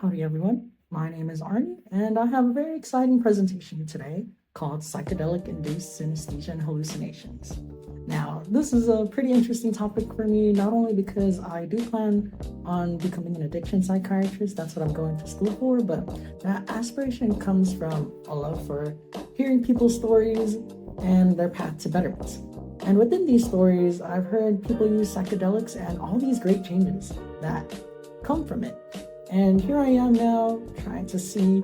Howdy everyone, my name is Arnie, and I have a very exciting presentation today called Psychedelic-Induced Synesthesia Hallucinations. Now, this is a pretty interesting topic for me, not only because I do plan on becoming an addiction psychiatrist, that's what I'm going to school for, but that aspiration comes from a love for hearing people's stories and their path to betterment. And within these stories, I've heard people use psychedelics and all these great changes that come from it. And here I am now trying to see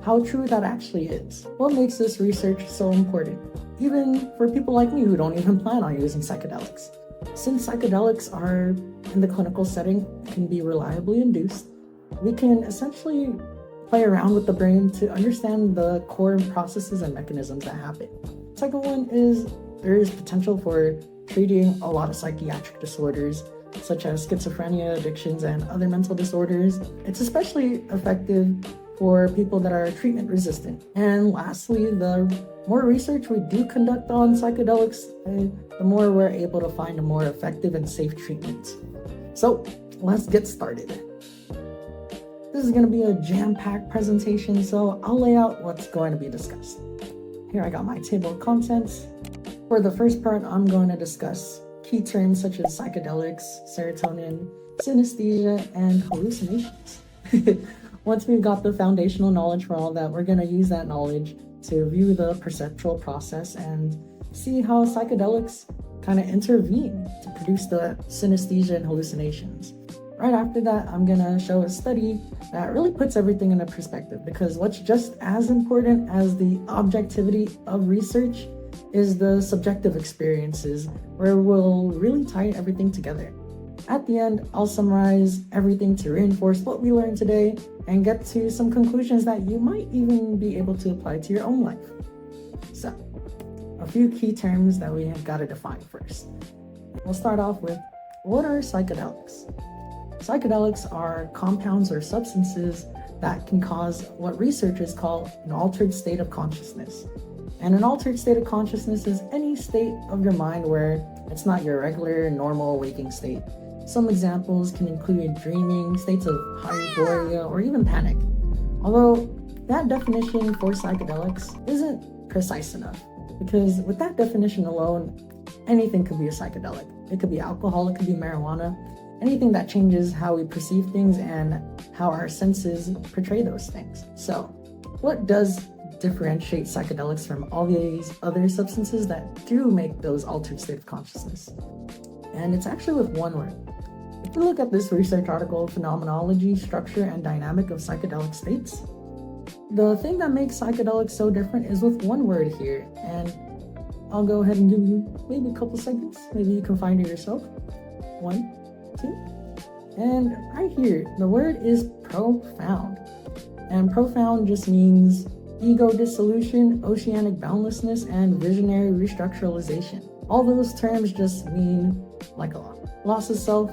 how true that actually is. What makes this research so important, even for people like me who don't even plan on using psychedelics? Since psychedelics are in the clinical setting, can be reliably induced, we can essentially play around with the brain to understand the core processes and mechanisms that happen. Second one is there is potential for treating a lot of psychiatric disorders, such as schizophrenia, addictions, and other mental disorders. It's especially effective for people that are treatment resistant. And lastly, the more research we do conduct on psychedelics, the more we're able to find a more effective and safe treatment. So let's get started. This is going to be a jam-packed presentation, so I'll lay out what's going to be discussed. Here I got my table of contents. For the first part, I'm going to discuss key terms such as psychedelics, serotonin, synesthesia, and hallucinations. Once we've got the foundational knowledge for all that, we're going to use that knowledge to view the perceptual process and see how psychedelics kind of intervene to produce the synesthesia and hallucinations. Right after that, I'm going to show a study that really puts everything into perspective, because what's just as important as the objectivity of research is the subjective experiences, where we'll really tie everything together. At the end, I'll summarize everything to reinforce what we learned today and get to some conclusions that you might even be able to apply to your own life. So, a few key terms that we have got to define first. We'll start off with, what are psychedelics? Psychedelics are compounds or substances that can cause what researchers call an altered state of consciousness. And an altered state of consciousness is any state of your mind where it's not your regular, normal waking state. Some examples can include dreaming, states of high euphoria, or even panic. Although that definition for psychedelics isn't precise enough, because with that definition alone, anything could be a psychedelic. It could be alcohol, it could be marijuana, anything that changes how we perceive things and how our senses portray those things. So, what does differentiate psychedelics from all these other substances that do make those altered state of consciousness? And it's actually with one word. If we look at this research article, Phenomenology, Structure, and Dynamic of Psychedelic States, the thing that makes psychedelics so different is with one word here, and I'll go ahead and give you maybe a couple seconds. Maybe you can find it yourself. 1, 2, and right here, the word is profound. And profound just means ego dissolution, oceanic boundlessness, and visionary restructuralization. All those terms just mean like a loss of self,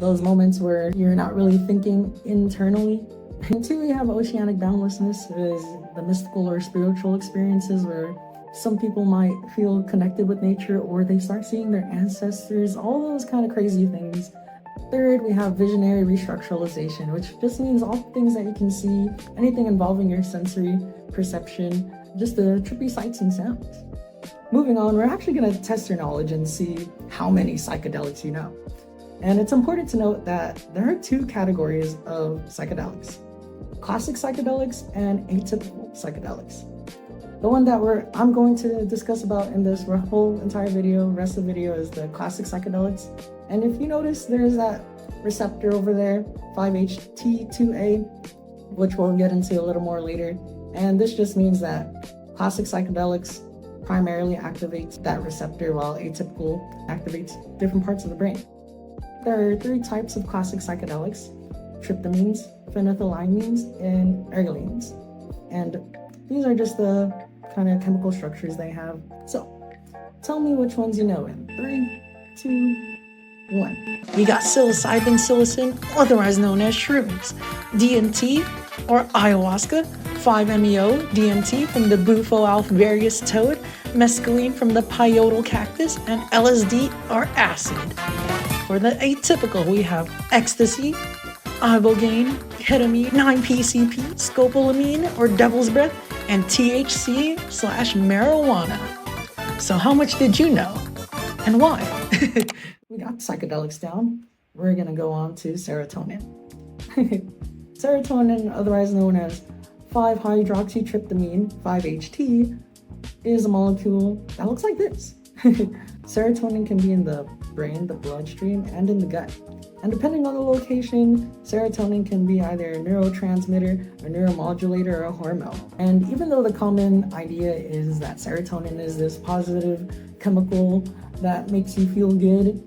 those moments where you're not really thinking internally. And two, we have oceanic boundlessness, is the mystical or spiritual experiences where some people might feel connected with nature, or they start seeing their ancestors, all those kind of crazy things. Third, we have visionary restructuralization, which just means all things that you can see, anything involving your sensory perception, just the trippy sights and sounds. Moving on, we're actually going to test your knowledge and see how many psychedelics you know. And it's important to note that there are two categories of psychedelics: classic psychedelics and atypical psychedelics. The one that I'm going to discuss about in this whole entire video, rest of the video, is the classic psychedelics. And if you notice, there's that receptor over there, 5-HT2A, which we'll get into a little more later. And this just means that classic psychedelics primarily activates that receptor, while atypical activates different parts of the brain. There are 3 types of classic psychedelics: tryptamines, phenethylamines, and ergolines. And these are just the kind of chemical structures they have. So, tell me which ones you know in 3, 2, 1. We got psilocybin, psilocin, otherwise known as shrooms, DMT or ayahuasca, 5-MeO, DMT from the Bufo alphavarius toad, mescaline from the peyote cactus, and LSD or acid. For the atypical, we have ecstasy, ibogaine, ketamine, 9-PCP, scopolamine or devil's breath, and THC/marijuana. So how much did you know? And why? We got psychedelics down. We're gonna go on to serotonin. Serotonin, otherwise known as 5-hydroxytryptamine, 5-HT, is a molecule that looks like this. Serotonin can be in the brain, the bloodstream, and in the gut. And depending on the location, serotonin can be either a neurotransmitter, a neuromodulator, or a hormone. And even though the common idea is that serotonin is this positive chemical that makes you feel good,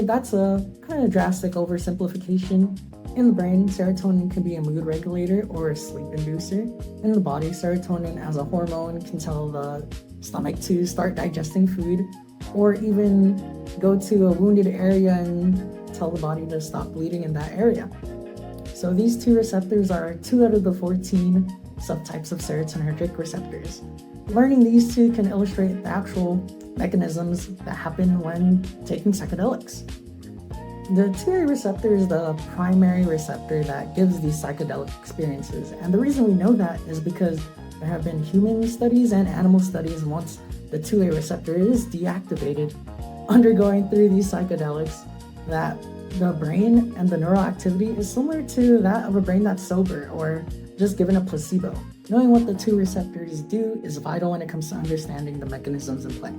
that's a kind of drastic oversimplification. In the brain, serotonin can be a mood regulator or a sleep inducer. In the body, serotonin as a hormone can tell the stomach to start digesting food, or even go to a wounded area and tell the body to stop bleeding in that area. So these two receptors are 2 out of the 14 subtypes of serotonergic receptors. Learning these two can illustrate the actual mechanisms that happen when taking psychedelics. The 2A receptor is the primary receptor that gives these psychedelic experiences. And the reason we know that is because there have been human studies and animal studies once the 2A receptor is deactivated, undergoing through these psychedelics, that the brain and the neural activity is similar to that of a brain that's sober or just given a placebo. Knowing what the 2 receptors do is vital when it comes to understanding the mechanisms in play.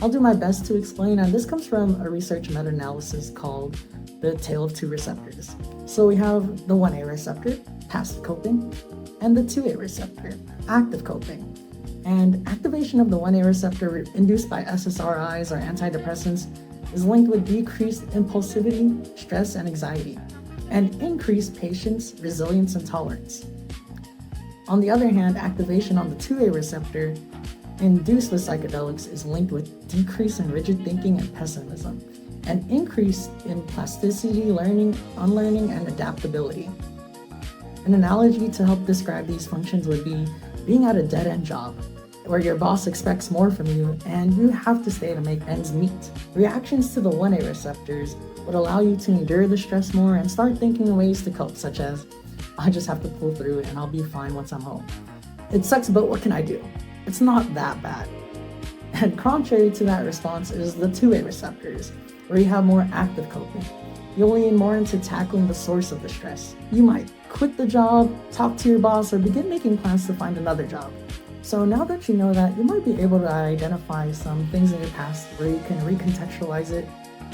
I'll do my best to explain, and this comes from a research meta-analysis called The Tale of 2 Receptors. So we have the 1A receptor, passive coping, and the 2A receptor, active coping. And activation of the 1A receptor induced by SSRIs or antidepressants is linked with decreased impulsivity, stress, and anxiety, and increased patience, resilience, and tolerance. On the other hand, activation on the 2A receptor induced with psychedelics is linked with decrease in rigid thinking and pessimism, and increase in plasticity, learning, unlearning, and adaptability. An analogy to help describe these functions would be being at a dead-end job, where your boss expects more from you and you have to stay to make ends meet. Reactions to the 1A receptors would allow you to endure the stress more and start thinking of ways to cope, such as, I just have to pull through and I'll be fine once I'm home. It sucks, but what can I do? It's not that bad. And contrary to that response is the 2A receptors, where you have more active coping. You'll lean more into tackling the source of the stress. You might quit the job, talk to your boss, or begin making plans to find another job. So now that you know that, you might be able to identify some things in your past where you can recontextualize it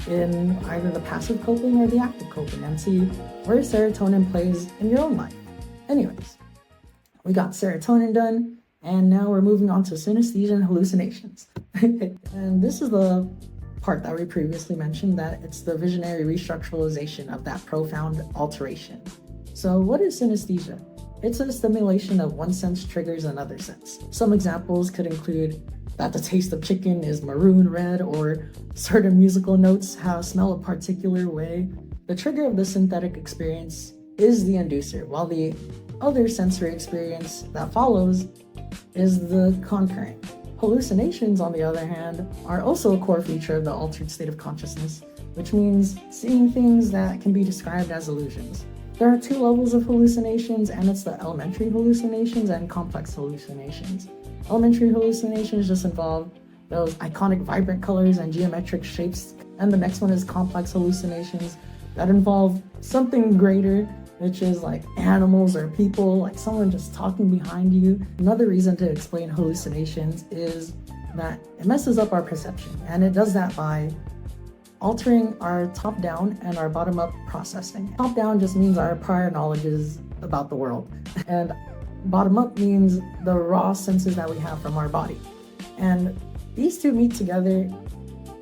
in either the passive coping or the active coping and see where serotonin plays in your own life. Anyways, we got serotonin done, and now we're moving on to synesthesia hallucinations. And this is the part that we previously mentioned, that it's the visionary restructuralization of that profound alteration. So what is synesthesia? It's a stimulation of one sense triggers another sense. Some examples could include that the taste of chicken is maroon red, or certain musical notes smell a particular way. The trigger of the synthetic experience is the inducer, while the other sensory experience that follows is the concurrent. Hallucinations, on the other hand, are also a core feature of the altered state of consciousness, which means seeing things that can be described as illusions. There are 2 levels of hallucinations, and it's the elementary hallucinations and complex hallucinations. Elementary hallucinations just involve those iconic vibrant colors and geometric shapes, and the next one is complex hallucinations that involve something greater, which is like animals or people, like someone just talking behind you. Another reason to explain hallucinations is that it messes up our perception, and it does that by altering our top-down and our bottom-up processing. Top-down just means our prior knowledges about the world, and bottom-up means the raw senses that we have from our body. And these two meet together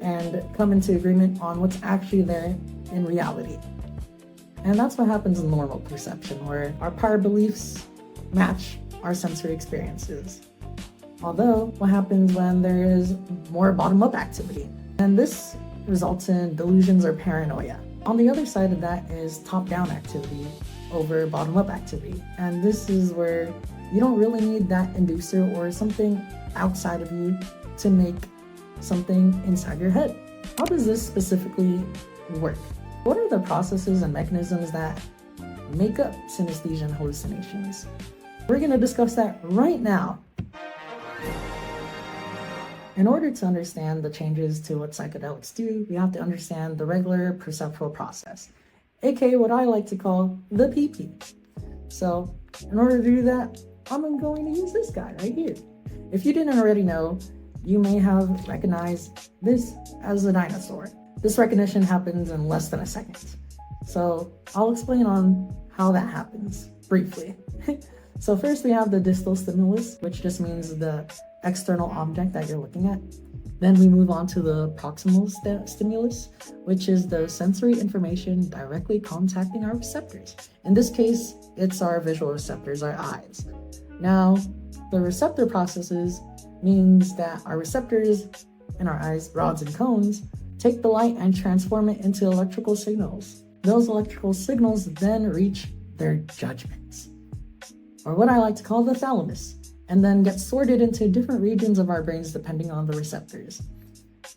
and come into agreement on what's actually there in reality. And that's what happens in normal perception, where our prior beliefs match our sensory experiences. Although, what happens when there is more bottom-up activity? And this results in delusions or paranoia. On the other side of that is top-down activity over bottom-up activity. And this is where you don't really need that inducer or something outside of you to make something inside your head. How does this specifically work? What are the processes and mechanisms that make up synesthesia hallucinations? We're going to discuss that right now. In order to understand the changes to what psychedelics do, we have to understand the regular perceptual process, aka what I like to call the PP. So, in order to do that, I'm going to use this guy right here. If you didn't already know, you may have recognized this as a dinosaur. This recognition happens in less than a second. So, I'll explain on how that happens briefly. So first we have the distal stimulus, which just means the external object that you're looking at. Then we move on to the proximal stimulus, which is the sensory information directly contacting our receptors. In this case, it's our visual receptors, our eyes. Now, the receptor processes means that our receptors in our eyes, rods and cones, take the light and transform it into electrical signals. Those electrical signals then reach their judgments, or what I like to call the thalamus, and then get sorted into different regions of our brains depending on the receptors.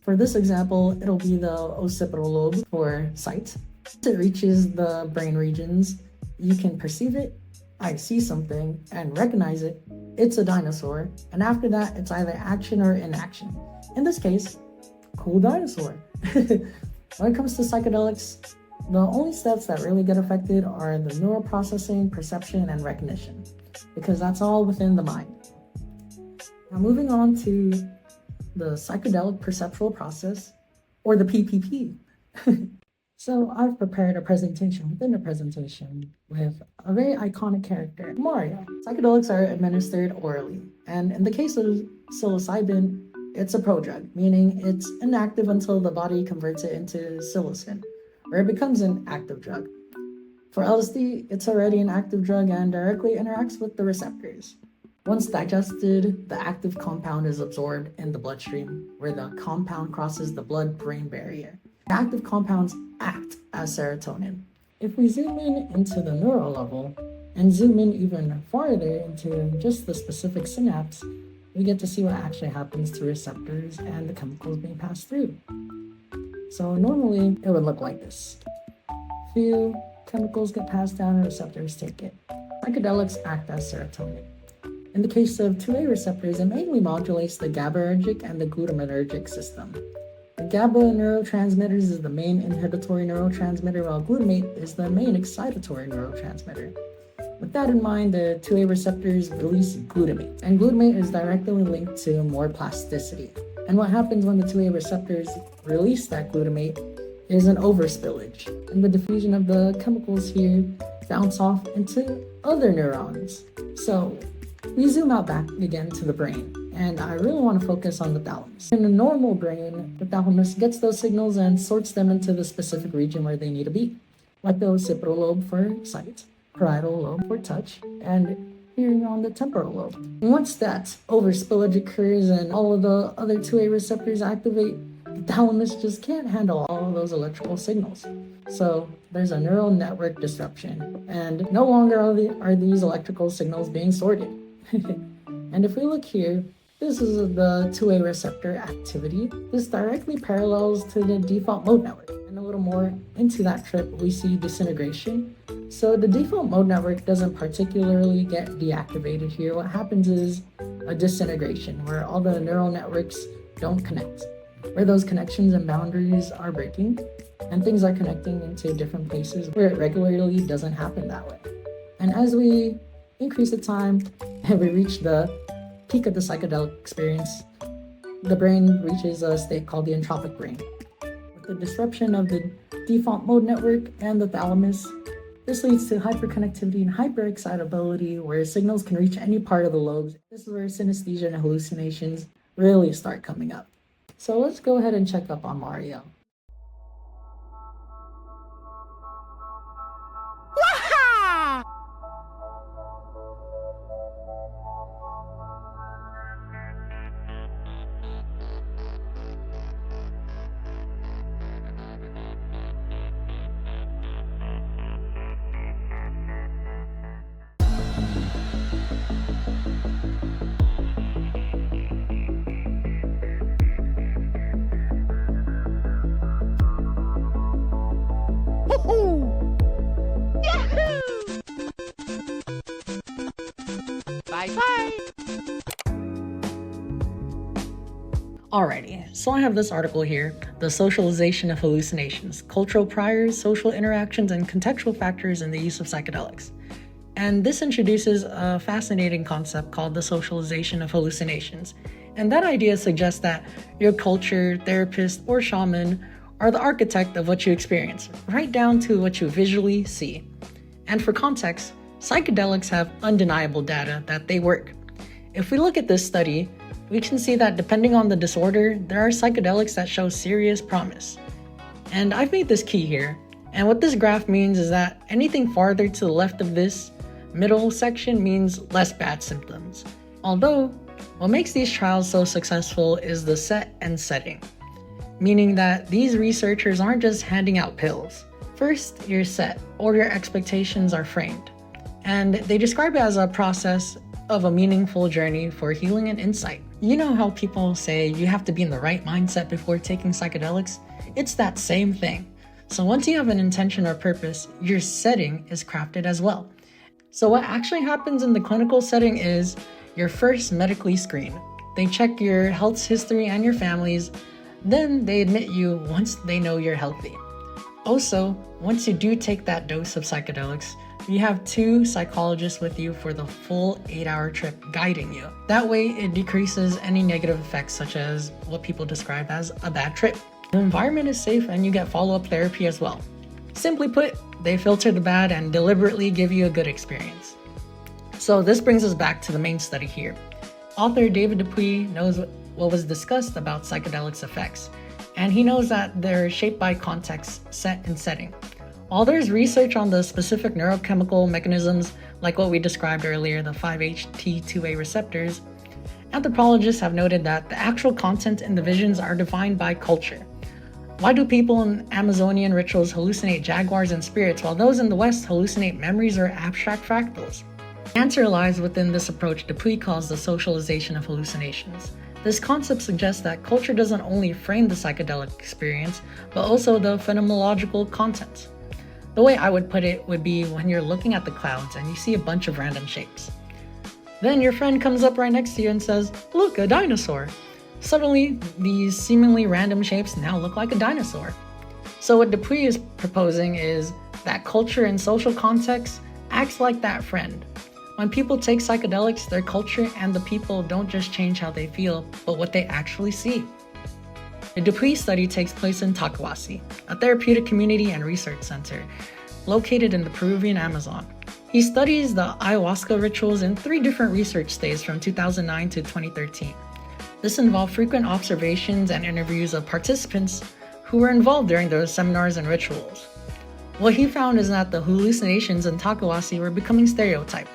For this example, it'll be the occipital lobe for sight. Once it reaches the brain regions, you can perceive it, I see something, and recognize it, it's a dinosaur, and after that, it's either action or inaction. In this case, cool dinosaur. When it comes to psychedelics, the only steps that really get affected are the neural processing, perception, and recognition, because that's all within the mind. Now moving on to the psychedelic perceptual process, or the PPP. So I've prepared a presentation within a presentation with a very iconic character, Mario. Psychedelics are administered orally, and in the case of psilocybin, it's a prodrug, meaning it's inactive until the body converts it into psilocin, where it becomes an active drug. For LSD, it's already an active drug and directly interacts with the receptors. Once digested, the active compound is absorbed in the bloodstream, where the compound crosses the blood-brain barrier. The active compounds act as serotonin. If we zoom in into the neural level, and zoom in even farther into just the specific synapse, we get to see what actually happens to receptors and the chemicals being passed through. So normally, it would look like this. Few chemicals get passed down and receptors take it. Psychedelics act as serotonin. In the case of 2A receptors, it mainly modulates the GABAergic and the glutamatergic system. The GABA neurotransmitters is the main inhibitory neurotransmitter, while glutamate is the main excitatory neurotransmitter. With that in mind, the 2A receptors release glutamate, and glutamate is directly linked to more plasticity. And what happens when the 2A receptors release that glutamate is an overspillage, and the diffusion of the chemicals here bounce off into other neurons. So we zoom out back again to the brain, and I really want to focus on the thalamus. In a normal brain, the thalamus gets those signals and sorts them into the specific region where they need to be, like the occipital lobe for sight, parietal lobe for touch, and here on the temporal lobe. Once that overspillage occurs and all of the other 2A receptors activate, the thalamus just can't handle all of those electrical signals. So there's a neural network disruption, and no longer are these electrical signals being sorted. And if we look here, this is the 2A receptor activity. This directly parallels to the default mode network. And a little more into that trip, we see disintegration. So the default mode network doesn't particularly get deactivated here. What happens is a disintegration, where all the neural networks don't connect, where those connections and boundaries are breaking, and things are connecting into different places where it regularly doesn't happen that way. And as we increase the time and we reach the peak of the psychedelic experience, the brain reaches a state called the entropic brain. With the disruption of the default mode network and the thalamus, this leads to hyperconnectivity and hyperexcitability, where signals can reach any part of the lobes. This is where synesthesia and hallucinations really start coming up. So let's go ahead and check up on Mario. Bye bye. Alrighty, so I have this article here, The Socialization of Hallucinations, Cultural Priors, Social Interactions, and Contextual Factors in the Use of Psychedelics. And this introduces a fascinating concept called the socialization of hallucinations. And that idea suggests that your culture, therapist, or shaman are the architect of what you experience, right down to what you visually see. And for context, psychedelics have undeniable data that they work. If we look at this study, we can see that depending on the disorder, there are psychedelics that show serious promise. And I've made this key here. And what this graph means is that anything farther to the left of this middle section means less bad symptoms. Although, what makes these trials so successful is the set and setting, meaning that these researchers aren't just handing out pills. First, you're set, or your expectations are framed. And they describe it as a process of a meaningful journey for healing and insight. You know how people say you have to be in the right mindset before taking psychedelics? It's that same thing. So once you have an intention or purpose, your setting is crafted as well. So what actually happens in the clinical setting is you're first medically screened. They check your health history and your family's, then they admit you once they know you're healthy. Also, once you do take that dose of psychedelics, you have 2 psychologists with you for the full 8-hour trip guiding you. That way, it decreases any negative effects such as what people describe as a bad trip. The environment is safe and you get follow-up therapy as well. Simply put, they filter the bad and deliberately give you a good experience. So this brings us back to the main study here. Author David Dupuy knows what was discussed about psychedelics effects, and he knows that they're shaped by context, set, and setting. While there's research on the specific neurochemical mechanisms, like what we described earlier, the 5-HT2A receptors, anthropologists have noted that the actual content in the visions are defined by culture. Why do people in Amazonian rituals hallucinate jaguars and spirits, while those in the West hallucinate memories or abstract fractals? The answer lies within this approach Dupuy calls the socialization of hallucinations. This concept suggests that culture doesn't only frame the psychedelic experience, but also the phenomenological content. The way I would put it would be when you're looking at the clouds and you see a bunch of random shapes. Then your friend comes up right next to you and says, "Look, a dinosaur." Suddenly, these seemingly random shapes now look like a dinosaur. So what Dupuy is proposing is that culture and social context acts like that friend. When people take psychedelics, their culture and the people don't just change how they feel, but what they actually see. The Dupuy study takes place in Tacuasi, a therapeutic community and research center located in the Peruvian Amazon. He studies the ayahuasca rituals in 3 different research stays from 2009 to 2013. This involved frequent observations and interviews of participants who were involved during those seminars and rituals. What he found is that the hallucinations in Tacuasi were becoming stereotyped.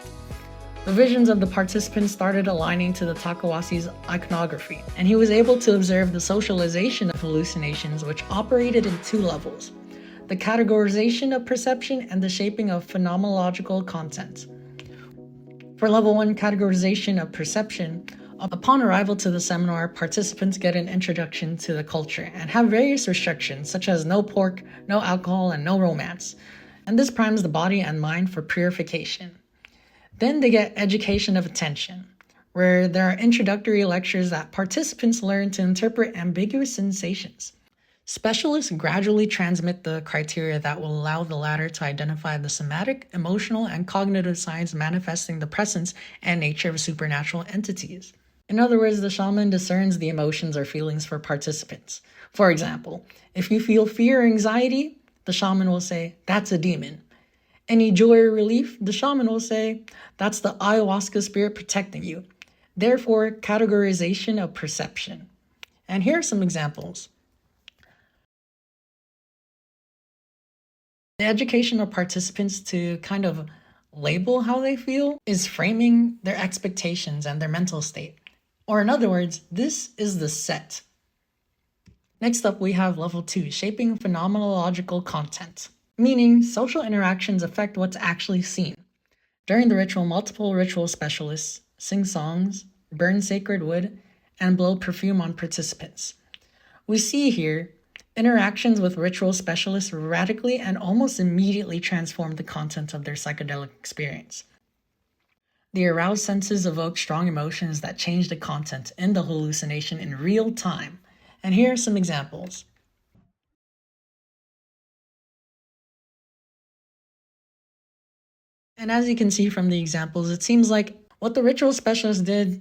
The visions of the participants started aligning to the Tacuasi's iconography, and he was able to observe the socialization of hallucinations, which operated in 2 levels: the categorization of perception and the shaping of phenomenological content. For level 1 categorization of perception, upon arrival to the seminar, participants get an introduction to the culture and have various restrictions such as no pork, no alcohol, and no romance. And this primes the body and mind for purification. Then they get education of attention, where there are introductory lectures that participants learn to interpret ambiguous sensations. Specialists gradually transmit the criteria that will allow the latter to identify the somatic, emotional, and cognitive signs manifesting the presence and nature of supernatural entities. In other words, the shaman discerns the emotions or feelings for participants. For example, if you feel fear or anxiety, the shaman will say, "That's a demon." Any joy or relief, the shaman will say, "That's the ayahuasca spirit protecting you." Therefore, categorization of perception. And here are some examples. The education of participants to kind of label how they feel is framing their expectations and their mental state. Or in other words, this is the set. Next up, we have level 2, shaping phenomenological content, meaning social interactions affect what's actually seen. During the ritual, multiple ritual specialists sing songs, burn sacred wood, and blow perfume on participants. We see here interactions with ritual specialists radically and almost immediately transform the content of their psychedelic experience. The aroused senses evoke strong emotions that change the content in the hallucination in real time. And here are some examples. And as you can see from the examples, it seems like what the ritual specialists did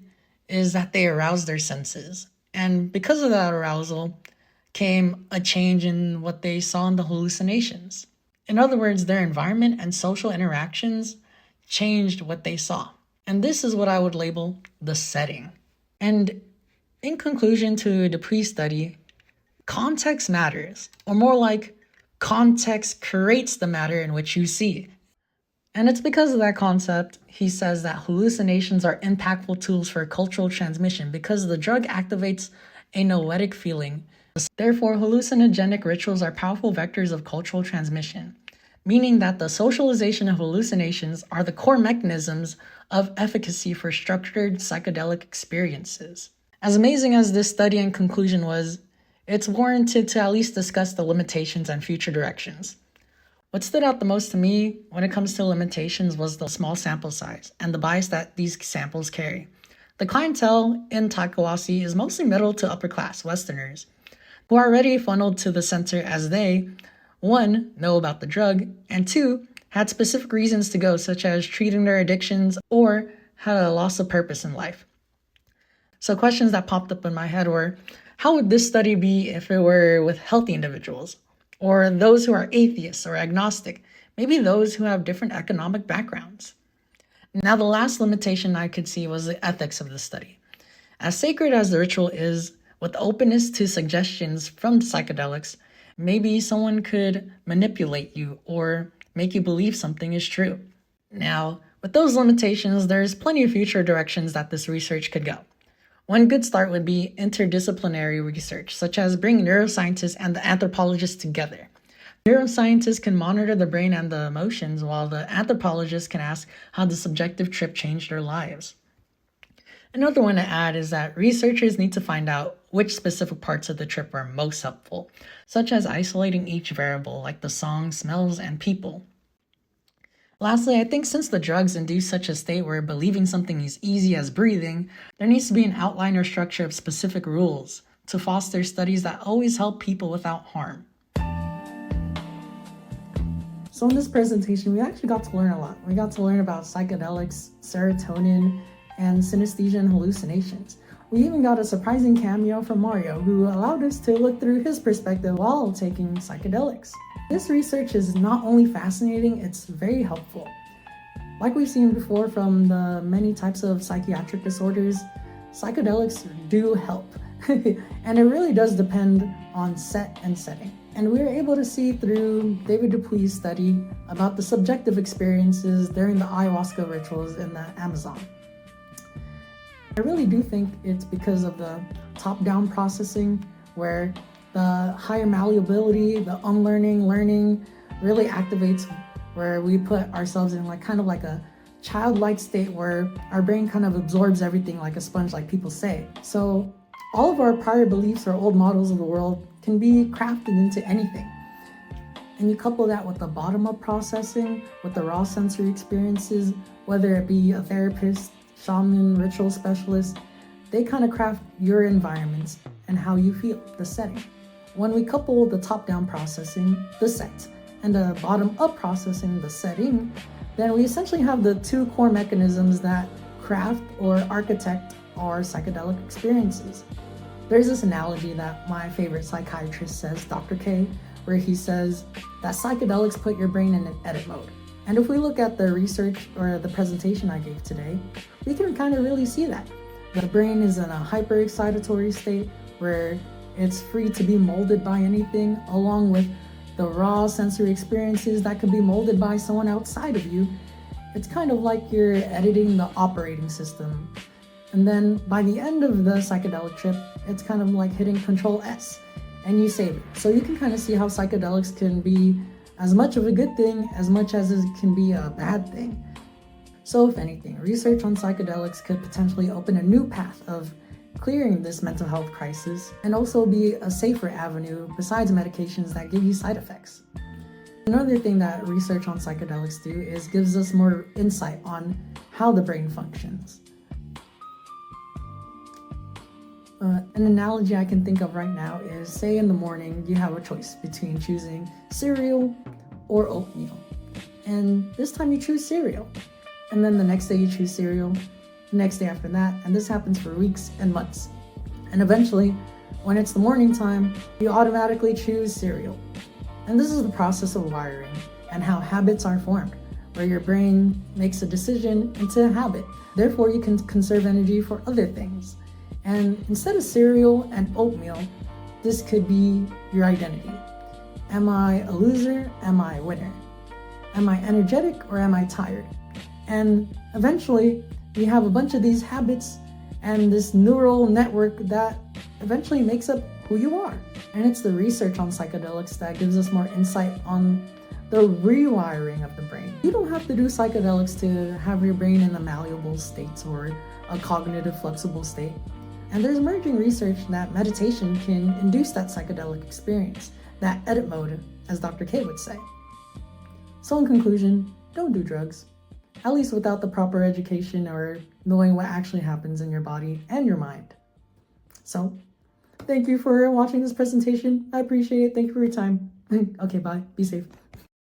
is that they aroused their senses. And because of that arousal came a change in what they saw in the hallucinations. In other words, their environment and social interactions changed what they saw. And this is what I would label the setting. And in conclusion to the pre-study, context matters, or more like context creates the matter in which you see. And it's because of that concept, he says that hallucinations are impactful tools for cultural transmission because the drug activates a noetic feeling. Therefore, hallucinogenic rituals are powerful vectors of cultural transmission, meaning that the socialization of hallucinations are the core mechanisms of efficacy for structured psychedelic experiences. As amazing as this study and conclusion was, it's warranted to at least discuss the limitations and future directions. What stood out the most to me when it comes to limitations was the small sample size and the bias that these samples carry. The clientele in Taikawasi is mostly middle to upper class Westerners who are already funneled to the center as they, 1, know about the drug, and 2, had specific reasons to go, such as treating their addictions or had a loss of purpose in life. So questions that popped up in my head were, how would this study be if it were with healthy individuals? Or those who are atheists or agnostic, maybe those who have different economic backgrounds? Now, the last limitation I could see was the ethics of the study. As sacred as the ritual is, with openness to suggestions from the psychedelics, maybe someone could manipulate you or make you believe something is true. Now, with those limitations, there's plenty of future directions that this research could go. One good start would be interdisciplinary research, such as bringing neuroscientists and the anthropologists together. Neuroscientists can monitor the brain and the emotions, while the anthropologists can ask how the subjective trip changed their lives. Another one to add is that researchers need to find out which specific parts of the trip are most helpful, such as isolating each variable like the song, smells, and people. Lastly, I think since the drugs induce such a state where believing something is easy as breathing, there needs to be an outline or structure of specific rules to foster studies that always help people without harm. So in this presentation, we actually got to learn a lot. We got to learn about psychedelics, serotonin, and synesthesia hallucinations. We even got a surprising cameo from Mario, who allowed us to look through his perspective while taking psychedelics. This research is not only fascinating, it's very helpful. Like we've seen before from the many types of psychiatric disorders, psychedelics do help. And it really does depend on set and setting. And we were able to see through David Dupuy's study about the subjective experiences during the ayahuasca rituals in the Amazon. I really do think it's because of the top-down processing where the higher malleability, the unlearning, learning really activates where we put ourselves in kind of like a childlike state where our brain kind of absorbs everything like a sponge, like people say. So all of our prior beliefs or old models of the world can be crafted into anything. And you couple that with the bottom-up processing, with the raw sensory experiences, whether it be a therapist, shaman, ritual specialist, they kind of craft your environments and how you feel, the setting. When we couple the top-down processing, the set, and the bottom-up processing, the setting, then we essentially have the two core mechanisms that craft or architect our psychedelic experiences. There's this analogy that my favorite psychiatrist says, Dr. K, where he says that psychedelics put your brain in an edit mode. And if we look at the research or the presentation I gave today, we can kind of really see that. The brain is in a hyper-excitatory state where it's free to be molded by anything, along with the raw sensory experiences that could be molded by someone outside of you. It's kind of like you're editing the operating system. And then by the end of the psychedelic trip, it's kind of like hitting Control S and you save it. So you can kind of see how psychedelics can be as much of a good thing as much as it can be a bad thing. So if anything, research on psychedelics could potentially open a new path of clearing this mental health crisis and also be a safer avenue besides medications that give you side effects. Another thing that research on psychedelics do is gives us more insight on how the brain functions. An analogy I can think of right now is, say in the morning you have a choice between choosing cereal or oatmeal. And this time you choose cereal. And then the next day you choose cereal, the next day after that, and this happens for weeks and months. And eventually, when it's the morning time, you automatically choose cereal. And this is the process of wiring and how habits are formed, where your brain makes a decision into a habit. Therefore, you can conserve energy for other things. And instead of cereal and oatmeal, this could be your identity. Am I a loser? Am I a winner? Am I energetic or am I tired? And eventually, we have a bunch of these habits and this neural network that eventually makes up who you are. And it's the research on psychedelics that gives us more insight on the rewiring of the brain. You don't have to do psychedelics to have your brain in a malleable state or a cognitive flexible state. And there's emerging research that meditation can induce that psychedelic experience, that edit mode, as Dr. K would say. So in conclusion, don't do drugs, at least without the proper education or knowing what actually happens in your body and your mind. So, thank you for watching this presentation. I appreciate it. Thank you for your time. Okay, bye. Be safe.